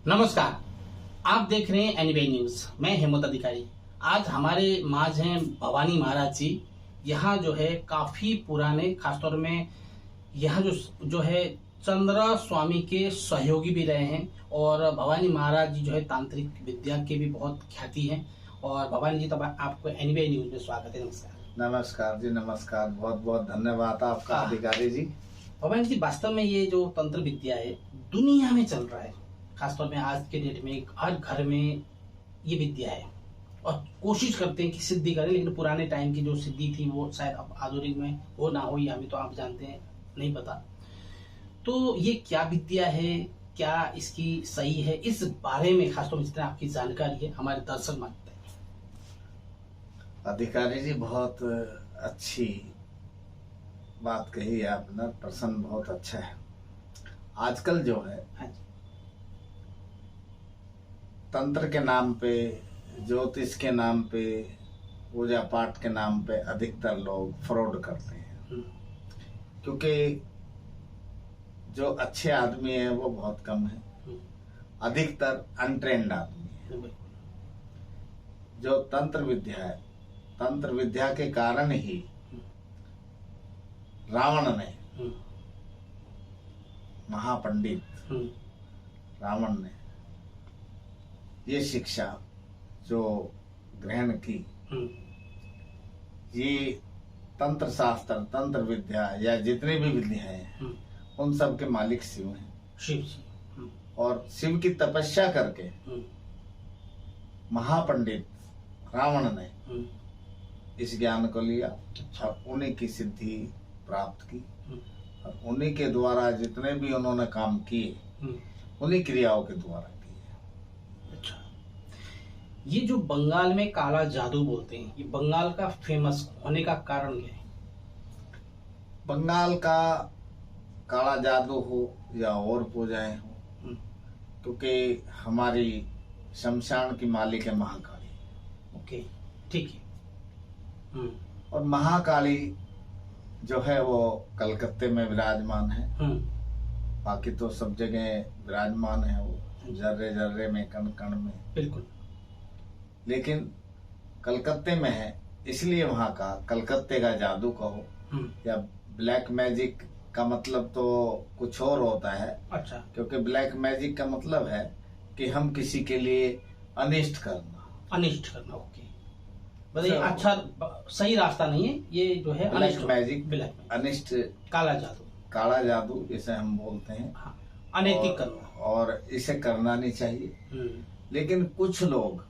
नमस्कार, आप देख रहे हैं एनबीआई न्यूज। मैं हेमंत अधिकारी। आज हमारे माज हैं भवानी महाराज जी। यहाँ जो है काफी पुराने, खासतौर में यहाँ जो है चंद्र स्वामी के सहयोगी भी रहे हैं और भवानी महाराज जी जो है तांत्रिक विद्या के भी बहुत ख्याति हैं। और भवानी जी, तब आपको एनबीआई न्यूज में स्वागत है। नमस्कार। नमस्कार जी, नमस्कार। बहुत बहुत धन्यवाद आपका अधिकारी जी। भवानी जी, वास्तव में ये जो तंत्र विद्या है दुनिया में चल रहा है, खासतौर में आज के डेट में हर घर में ये विद्या है और कोशिश करते हैं कि सिद्धि करें, लेकिन पुराने टाइम की जो सिद्धि थी वो शायद अब आधुनिक में हो ना हो, ये हमें तो आप जानते हैं, नहीं पता। तो ये क्या विद्या है, क्या इसकी सही है, इस बारे में खासतौर में जितना आपकी जानकारी है हमारे दर्शक मांगते हैं। अधिकारी जी, बहुत अच्छी बात कही है आपने। प्रश्न बहुत अच्छा है। आजकल जो है तंत्र के नाम पे, ज्योतिष के नाम पे, पूजा पाठ के नाम पे अधिकतर लोग फ्रॉड करते हैं, क्योंकि जो अच्छे आदमी हैं वो बहुत कम है। अधिकतर अनट्रेंड आदमी है। जो तंत्र विद्या है, तंत्र विद्या के कारण ही रावण ने, महापंडित रावण ने ये शिक्षा जो ग्रहण की, ये तंत्र शास्त्र, तंत्र विद्या या जितनी भी विद्याएं हैं, उन सब के मालिक शिव हैं। शिव जी। और शिव की तपस्या करके महापंडित रावण ने इस ज्ञान को लिया और उन्हीं की सिद्धि प्राप्त की और उन्हीं के द्वारा जितने भी उन्होंने काम किए, उन्हीं क्रियाओं के द्वारा किए। अच्छा, ये जो बंगाल में काला जादू बोलते हैं, ये बंगाल का फेमस होने का कारण क्या है? बंगाल का काला जादू हो या और पूजाएं हो, क्योंकि हमारी शमशान की मालिक है महाकाली। ओके, ठीक है। और महाकाली जो है वो कलकत्ते में विराजमान है। बाकी तो सब जगह विराजमान है, वो जर्रे जर्रे में, कण कण में। बिल्कुल। लेकिन कलकत्ते में है, इसलिए वहां का कलकत्ते का जादू कहो या ब्लैक मैजिक का मतलब तो कुछ और होता है। अच्छा। क्योंकि ब्लैक मैजिक का मतलब है कि हम किसी के लिए अनिष्ट करना। अनिष्ट करना, ओके। मतलब अच्छा, सही रास्ता नहीं है ये जो है ब्लैक मैजिक, अनिष्ट, काला जादू, काला जादू इसे हम बोलते हैं। हाँ, अनैतिक करना, और इसे करना नहीं चाहिए। लेकिन कुछ लोग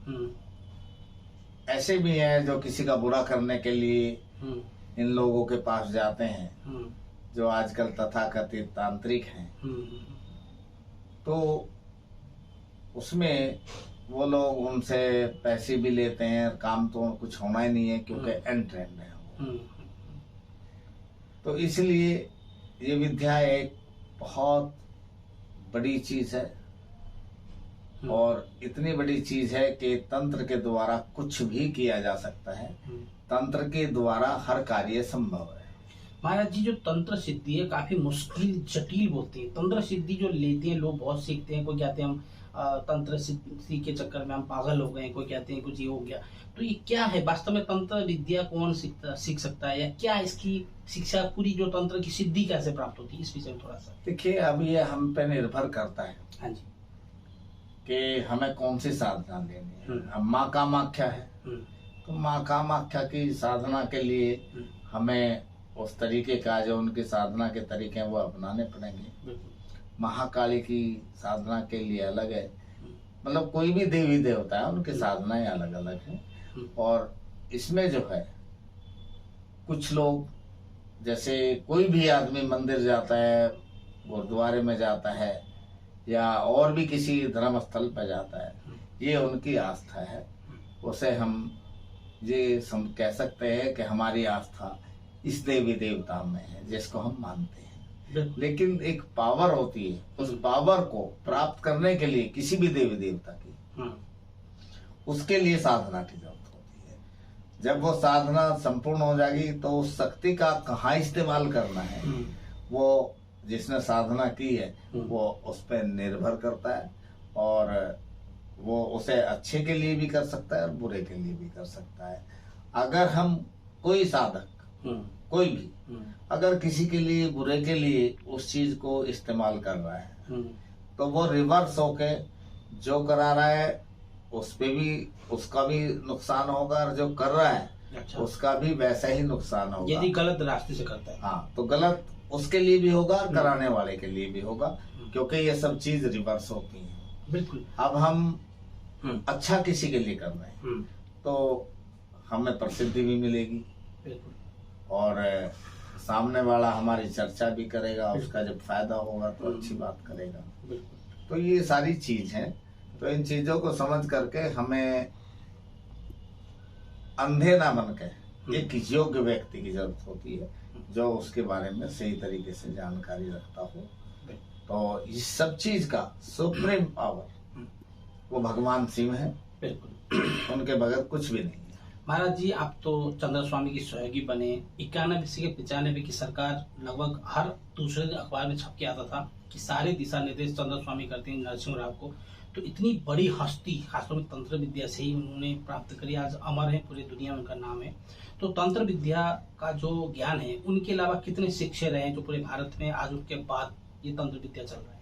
ऐसे भी हैं जो किसी का बुरा करने के लिए इन लोगों के पास जाते हैं, जो आजकल तथाकथित तांत्रिक हैं। तो उसमें वो लोग उनसे पैसे भी लेते हैं, काम तो कुछ होना ही नहीं है क्योंकि अनट्रेंड है वो। तो इसलिए ये विद्या एक बहुत बड़ी चीज है और इतनी बड़ी चीज है कि तंत्र के द्वारा कुछ भी किया जा सकता है। तंत्र के द्वारा हर कार्य संभव है। महाराज जी, जो तंत्र सिद्धि है काफी मुश्किल, जटिल बोलते हैं। तंत्र सिद्धि जो लेते हैं लोग, बहुत सीखते हैं। कोई कहते हैं हम तंत्र सिद्धि के चक्कर में हम पागल हो गए, कोई कहते हैं कुछ ये हो गया। तो ये क्या है वास्तव में? तंत्र विद्या कौन सीख सकता है, या क्या इसकी शिक्षा, पूरी जो तंत्र की सिद्धि कैसे प्राप्त होती है, इस विषय में थोड़ा सा देखिए। अब ये हम पे निर्भर करता है। हाँ जी। कि हमें कौन सी साधना लेनी है। अब माँ कामाख्या है, तो माँ कामाख्या की साधना के लिए हमें उस तरीके का, जो उनकी साधना के तरीके हैं, वो अपनाने पड़ेंगे। महाकाली की साधना के लिए अलग है। मतलब कोई भी देवी देवता है, उनकी साधनाएं अलग अलग हैं। और इसमें जो है कुछ लोग, जैसे कोई भी आदमी मंदिर जाता है, गुरुद्वारे में जाता है या और भी किसी धर्म स्थल पर जाता है, ये उनकी आस्था है। उसे हम ये कह सकते हैं कि हमारी आस्था इस देवी देवता में है जिसको हम मानते हैं। लेकिन एक पावर होती है, उस पावर को प्राप्त करने के लिए किसी भी देवी देवता की, उसके लिए साधना की जरूरत होती है। जब वो साधना संपूर्ण हो जाएगी तो उस शक्ति का कहाँ इस्तेमाल करना है, वो जिसने साधना की है वो उस पर निर्भर करता है और वो उसे अच्छे के लिए भी कर सकता है और बुरे के लिए भी कर सकता है। अगर हम कोई साधक कोई भी अगर किसी के लिए बुरे के लिए उस चीज को इस्तेमाल कर रहा है तो वो रिवर्स होके जो करा रहा है उस पे भी उसका भी नुकसान होगा और जो कर रहा है अच्छा। उसका भी वैसा ही नुकसान होगा यदि गलत रास्ते से करता है। हाँ, तो गलत उसके लिए भी होगा और कराने वाले के लिए भी होगा, क्योंकि ये सब चीज रिवर्स होती है। बिल्कुल। अब हम अच्छा किसी के लिए कर रहे हैं तो हमें प्रसिद्धि भी मिलेगी और सामने वाला हमारी चर्चा भी करेगा, उसका जब फायदा होगा तो अच्छी बात करेगा। तो ये सारी चीज है। तो इन चीजों को समझ करके हमें अंधे ना बन के एक योग्य व्यक्ति की जरूरत होती है जो उसके बारे में सही तरीके से जानकारी रखता हो। तो इस सब चीज का सुप्रीम पावर वो भगवान शिव है, उनके बगैर कुछ भी नहीं है। महाराज जी, आप तो चंद्र स्वामी की सहयोगी बने। 91 से 95 की सरकार लगभग हर दूसरे दिन अखबार में छप के आता था कि सारे दिशा निर्देश चंद्र स्वामी करते हैं नरसिंह राव को। तो इतनी बड़ी हस्ती खासतौर में तंत्र विद्या से ही उन्होंने प्राप्त करी, आज अमर है पूरी दुनिया में, उनका नाम है। तो तंत्र विद्या का जो ज्ञान है, उनके अलावा कितने शिक्षक रहे जो पूरे भारत में आज उनके बाद ये तंत्र विद्या चल रहा है?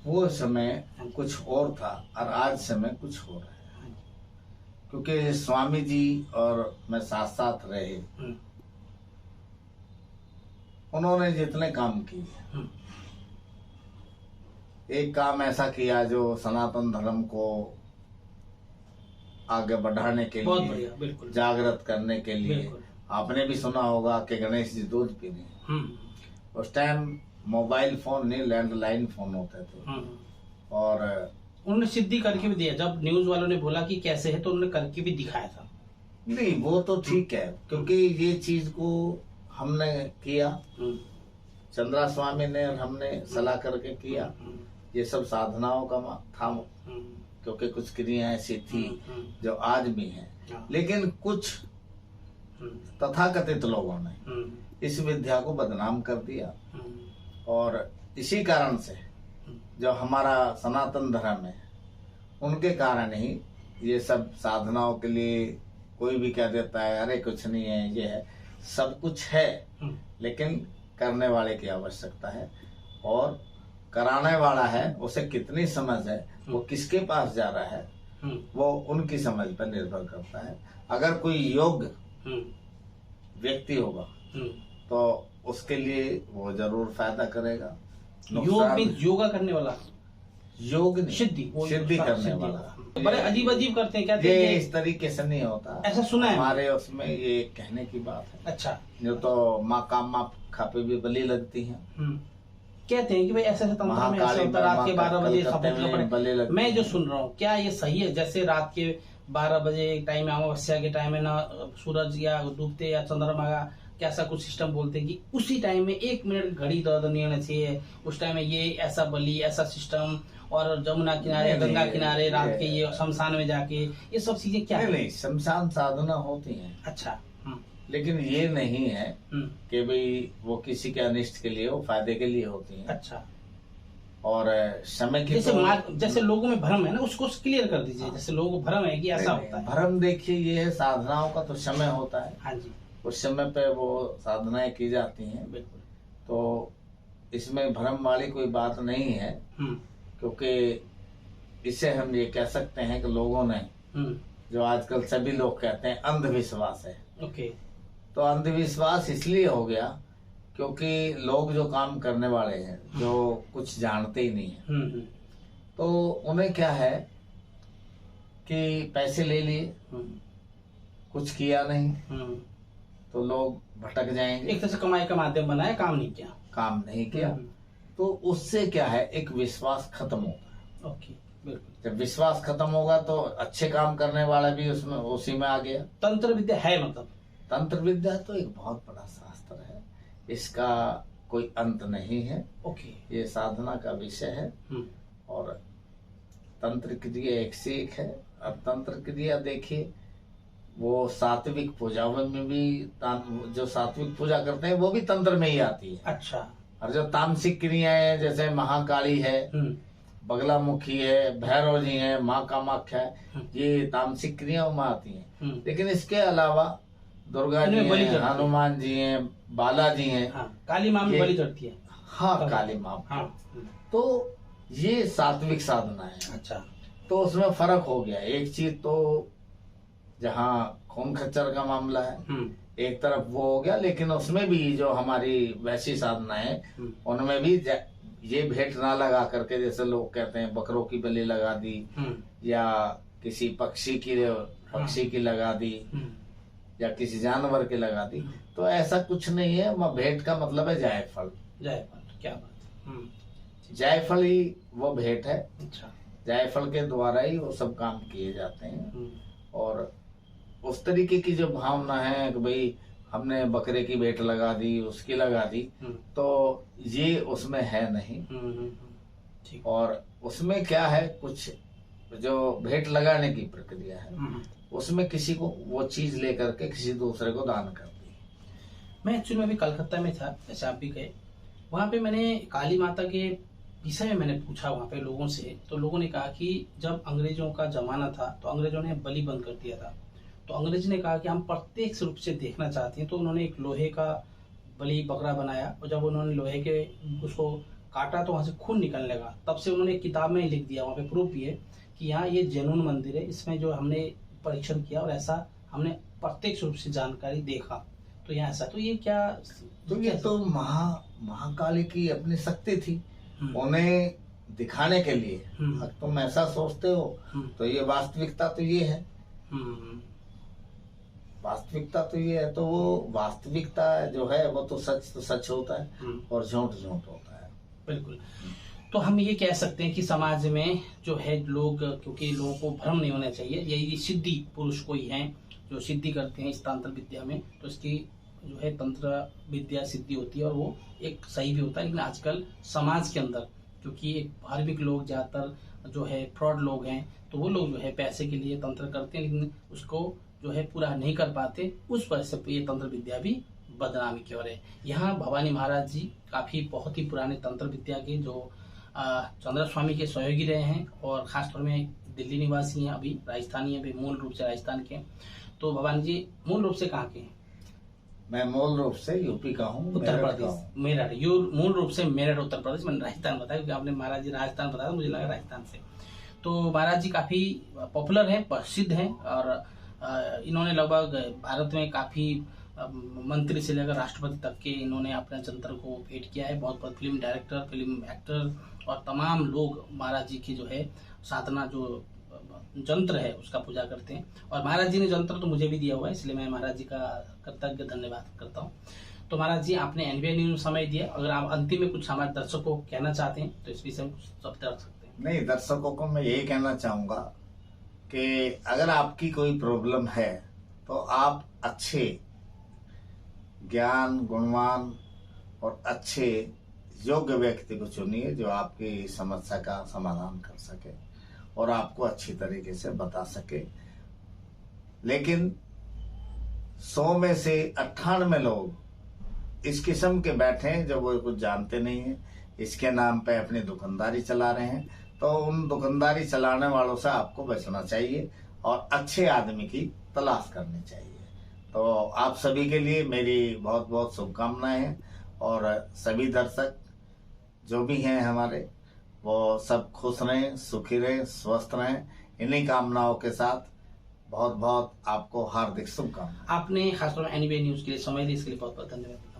वो समय कुछ और था और आज समय कुछ हो रहा है, क्योंकि स्वामी जी और मैं साथ साथ रहे, उन्होंने जितने काम किए, एक काम ऐसा किया जो सनातन धर्म को आगे बढ़ाने के लिए, जागृत करने के लिए। आपने भी सुना होगा कि गणेश जी दूध पीने, उस टाइम मोबाइल फोन नहीं, लैंडलाइन फोन होते थे। और उन्होंने सिद्धि करके भी दिया। जब न्यूज वालों ने बोला कि कैसे है तो उन्होंने करके भी दिखाया था। नहीं, वो तो ठीक है, क्योंकि ये चीज को हमने किया, चंद्रा स्वामी ने और हमने सलाह करके किया। ये सब साधनाओं का था, क्योंकि कुछ क्रियाएं ऐसी थी जो आज भी हैं, लेकिन कुछ तथाकथित लोगों ने इस विद्या को बदनाम कर दिया। और इसी कारण से जो हमारा सनातन धर्म है, उनके कारण ही ये सब साधनाओं के लिए कोई भी कह देता है अरे कुछ नहीं है, ये है। सब कुछ है, लेकिन करने वाले की आवश्यकता है, और कराने वाला है उसे कितनी समझ है, वो किसके पास जा रहा है, वो उनकी समझ पर निर्भर करता है। अगर कोई योग्य व्यक्ति होगा तो उसके लिए वो जरूर फायदा करेगा। योग भी योगा करने वाला, योग नहीं, सिद्धि करने वाला। बड़े अजीब अजीब करते हैं, कहते ये इस तरीके से नहीं होता, ऐसा सुना है हमारे उसमें। ये कहने की बात है। अच्छा। जो तो माँ कामा खापे भी बलि लगती हैं, कहते हैं कि भाई ऐसे तंत्र में ऐसा होता, रात के 12 बजे खपत पड़े। मैं जो सुन रहा हूँ, क्या ये सही है? जैसे रात के 12 बजे टाइम, अमावस्या के टाइम में ना सूरज या डूबते या चंद्रमा का क्या ऐसा कुछ सिस्टम बोलते हैं कि उसी टाइम में 1 मिनट घड़ी दर्द नहीं होना चाहिए, उस टाइम में ये ऐसा बलि, ऐसा सिस्टम। और जमुना किनारे, गंगा किनारे रात के ये शमशान में जाके, ये सब चीजें क्या है? नहीं, शमशान साधना होती है। अच्छा। लेकिन ये नहीं है कि भाई वो किसी के अनिष्ट के लिए, वो फायदे के लिए होती है। अच्छा। और समय की जैसे लोगों में भ्रम है ना, उसको क्लियर कर दीजिए। जैसे लोगों को भ्रम है कि ऐसा होता है। भ्रम देखिए, ये है साधनाओं का तो समय होता है। हाँ जी। उस समय पे वो साधनाएं की जाती हैं। बिल्कुल। तो इसमें भ्रम वाली कोई बात नहीं है, क्योंकि इसे हम ये कह सकते हैं कि लोगों ने, जो आजकल सभी लोग कहते हैं अंधविश्वास है। ओके। तो अंधविश्वास इसलिए हो गया क्योंकि लोग जो काम करने वाले हैं, जो कुछ जानते ही नहीं है, तो उन्हें क्या है कि पैसे ले लिए, कुछ किया नहीं, तो लोग भटक जाएंगे। एक तरह से कमाई का माध्यम बनाया, काम नहीं किया। तो उससे क्या है, एक विश्वास खत्म होता है। ओके, बिल्कुल। जब विश्वास खत्म होगा तो अच्छे काम करने वाला भी उसमें उसी में आ गया। तंत्र विद्या है, मतलब तंत्र विद्या तो एक बहुत बड़ा शास्त्र है, इसका कोई अंत नहीं है। ओके। ये साधना का विषय है। और तंत्र क्रिया एक से एक है। अब तंत्र क्रिया देखिए, वो सात्विक पूजा में भी, जो सात्विक पूजा करते हैं वो भी तंत्र में ही आती है। अच्छा। और जो तामसिक क्रियाएं जैसे महाकाली है, बगलामुखी है, भैरव जी हैं, माँ कामाख्या है, ये तामसिक क्रियाओं में आती हैं। लेकिन इसके अलावा दुर्गा जी हैं, हनुमान जी हैं, बालाजी हैं। हाँ, काली माँ में बलि चढ़ती है। हाँ, काली माँ। हाँ। तो ये सात्विक साधना है। अच्छा। तो उसमें फर्क हो गया। एक चीज तो जहाँ खून खच्चर का मामला है, एक तरफ वो हो गया, लेकिन उसमें भी जो हमारी वैसी साधना है उनमें भी ये भेंट ना लगा करके, जैसे लोग कहते हैं बकरों की बलि लगा दी या किसी पक्षी की लगा दी या किसी जानवर की लगा दी, तो ऐसा कुछ नहीं है। भेंट का मतलब है जायफल। जायफल, क्या बात। जायफल ही वो भेंट है। अच्छा। जायफल के द्वारा ही वो सब काम किए जाते हैं। और उस तरीके की जो भावना है कि भाई हमने बकरे की भेंट लगा दी, उसकी लगा दी, तो ये उसमें है नहीं। और उसमें क्या है, कुछ जो भेंट लगाने की प्रक्रिया है उसमें किसी को वो चीज लेकर के किसी दूसरे को दान कर दी। मैं एक्चुअली में भी कलकत्ता में था, जैसे आप भी गए, वहाँ पे मैंने काली माता के विषय में मैंने पूछा वहाँ पे लोगों से, तो लोगों ने कहा कि जब अंग्रेजों का जमाना था तो अंग्रेजों ने बलि बंद कर दिया था। तो अंग्रेज ने कहा कि हम प्रत्यक्ष रूप से देखना चाहते हैं, तो उन्होंने एक लोहे का बलि बकरा बनाया, और जब उन्होंने लोहे के उसको काटा तो वहाँ से खून निकलने लगा। तब से उन्होंने एक किताब में लिख दिया, वहाँ पे प्रूफ भी है कि यहाँ ये जेनुइन मंदिर है, इसमें जो हमने परीक्षण किया और ऐसा हमने प्रत्यक्ष रूप से जानकारी देखा, तो यहाँ ऐसा। तो ये क्या, तो ये तो महाकाली की अपनी शक्ति थी, उन्हें दिखाने के लिए। अब तुम ऐसा सोचते हो तो ये वास्तविकता तो ये है। वास्तविकता तो ये है। तो वो वास्तविकता जो है वो तो सच होता है और झूठ झूठ होता है। बिल्कुल। तो हम ये कह सकते हैं कि समाज में जो है लोग, क्योंकि लोगों को भ्रम नहीं होना चाहिए, यही सिद्धि पुरुष कोई हैं जो सिद्धि करते हैं इस तंत्र विद्या में, तो इसकी जो है तंत्र विद्या सिद्धि होती है और वो एक सही भी होता है। लेकिन आजकल समाज के अंदर क्योंकि एक धार्मिक लोग ज्यादातर जो है फ्रॉड लोग हैं, तो वो लोग जो है पैसे के लिए तंत्र करते हैं, लेकिन उसको जो है पूरा नहीं कर पाते, उस वजह से ये तंत्र विद्या भी बदनामी की ओर है। यहाँ भवानी महाराज जी काफी बहुत ही पुराने तंत्र विद्या के जो चंद्र स्वामी के सहयोगी रहे हैं, और खासतौर में दिल्ली निवासी हैं, अभी राजस्थानी है, मूल रूप से राजस्थान के। तो भवानी जी मूल रूप से कहाँ के हैं? मैं मूल रूप से यूपी का हूँ, उत्तर प्रदेश, मेरठ। यू मूल रूप से मेरठ उत्तर प्रदेश। मैंने राजस्थान बताया क्योंकि आपने महाराज जी राजस्थान बताया, मुझे लगा राजस्थान से। तो महाराज जी काफी पॉपुलर हैं, प्रसिद्ध हैं, और इन्होंने लगभग भारत में काफी मंत्री से लेकर राष्ट्रपति तक के इन्होंने अपने जंतर को भेंट किया है। बहुत फिल्म डायरेक्टर, फिल्म एक्टर और तमाम लोग महाराज जी की जो है साधना जो जंत्र है उसका पूजा करते हैं। और महाराज जी ने जंत्र तो मुझे भी दिया हुआ है, इसलिए मैं महाराज जी का कृतज्ञ धन्यवाद करता हूँ। तो महाराज जी आपने एनबीए न्यूज समय दिया, अगर आप अंतिम में कुछ हमारे दर्शकों को कहना चाहते हैं तो इस विषय में कुछ शब्द रख सकते हैं। नहीं, दर्शकों को मैं यही कहना चाहूंगा कि अगर आपकी कोई प्रॉब्लम है तो आप अच्छे ज्ञान गुणवान और अच्छे योग्य व्यक्ति को चुनिए जो आपकी समस्या का समाधान कर सके और आपको अच्छी तरीके से बता सके। लेकिन 100 में से 98 लोग इस किस्म के बैठे हैं जो वो कुछ जानते नहीं है, इसके नाम पे अपनी दुकानदारी चला रहे हैं। तो उन दुकानदारी चलाने वालों से आपको बचना चाहिए और अच्छे आदमी की तलाश करनी चाहिए। तो आप सभी के लिए मेरी बहुत बहुत शुभकामनाएं हैं, और सभी दर्शक जो भी हैं हमारे, वो सब खुश रहें, सुखी रहें, स्वस्थ रहें। इन्हीं कामनाओं के साथ बहुत बहुत आपको हार्दिक शुभकामनाएं। आपने खासतौर में एनबीए न्यूज के लिए समय दिया, इसके लिए बहुत बहुत धन्यवाद।